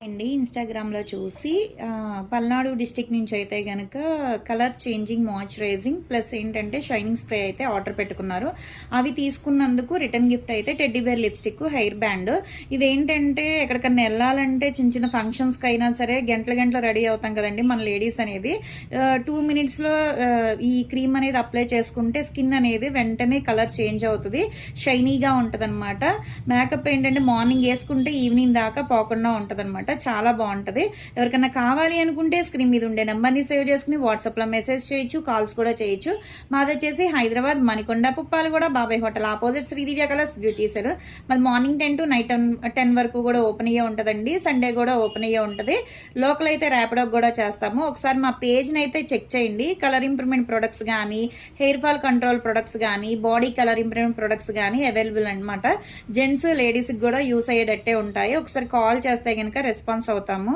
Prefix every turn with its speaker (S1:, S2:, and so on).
S1: అండి ఇన్‌స్టాగ్రామ్‌లో చూసి పల్నాడు డిస్ట్రిక్ట్ నుంచి అయితే గనక కలర్ చేంజింగ్ మాయిశ్చరైజింగ్ ప్లస్ ఏంటంటే షైనింగ్ స్ప్రే అయితే ఆర్డర్ పెట్టుకున్నారు. అవి తీసుకున్నందుకు రిటర్న్ గిఫ్ట్ అయితే teddy bear lipstick, hair band. ఇదేంటంటే ఎక్కడికన్నా ఎళ్ళాలంటే చిన్న చిన్న ఫంక్షన్స్‌కైనా సరే గంటలు గంటలు రెడీ అవుతాం కదండీ మన లేడీస్ అనేది. 2 మినిట్స్‌లో ఈ క్రీమ్ అనేది అప్లై చేసుకుంటే స్కిన్ అనేది వెంటనే కలర్ చేంజ్ అవుతది. షైనీగా ఉంటదనమాట. మేకప్ ఏంటంటే మార్నింగ్ యేసుకుంటే ఈవినింగ్ దాకా పోకుండా ఉంటదనమాట. చాలా బాగుంటది. ఎవరికైనా కావాలి అనుకుంటే స్క్రీన్ మీద ఉండే నెంబర్ని సేవ్ చేసుకుని వాట్సాప్లో మెసేజ్ చేయొచ్చు, కాల్స్ కూడా చేయొచ్చు. మాది వచ్చేసి హైదరాబాద్ మణికొండ పుప్పాలగూడ బాబాయ్ hotel opposite Sridivya colours beauty cell. మాది మార్నింగ్ 10 to నైట్ 10 వరకు కూడా ఓపెన్ అయ్యే ఉంటుందండి. సండే కూడా ఓపెన్ అయ్యే ఉంటుంది. లోకల్ అయితే ర్యాపిడో కూడా చేస్తాము. ఒకసారి మా పేజ్ని అయితే చెక్ చేయండి. కలర్ ఇంప్రూవ్మెంట్ ప్రొడక్ట్స్ కానీ, హెయిర్ ఫాల్ కంట్రోల్ ప్రొడక్ట్స్ కానీ, బాడీ కలర్ ఇంప్రూవ్మెంట్ ప్రొడక్ట్స్ కానీ అవైలబుల్ అనమాట. జెంట్స్ లేడీస్కి కూడా యూస్ అయ్యేటట్టే ఉంటాయి. ఒకసారి కాల్ చేస్తే కనుక రెస్పాన్స్ అవుతాము.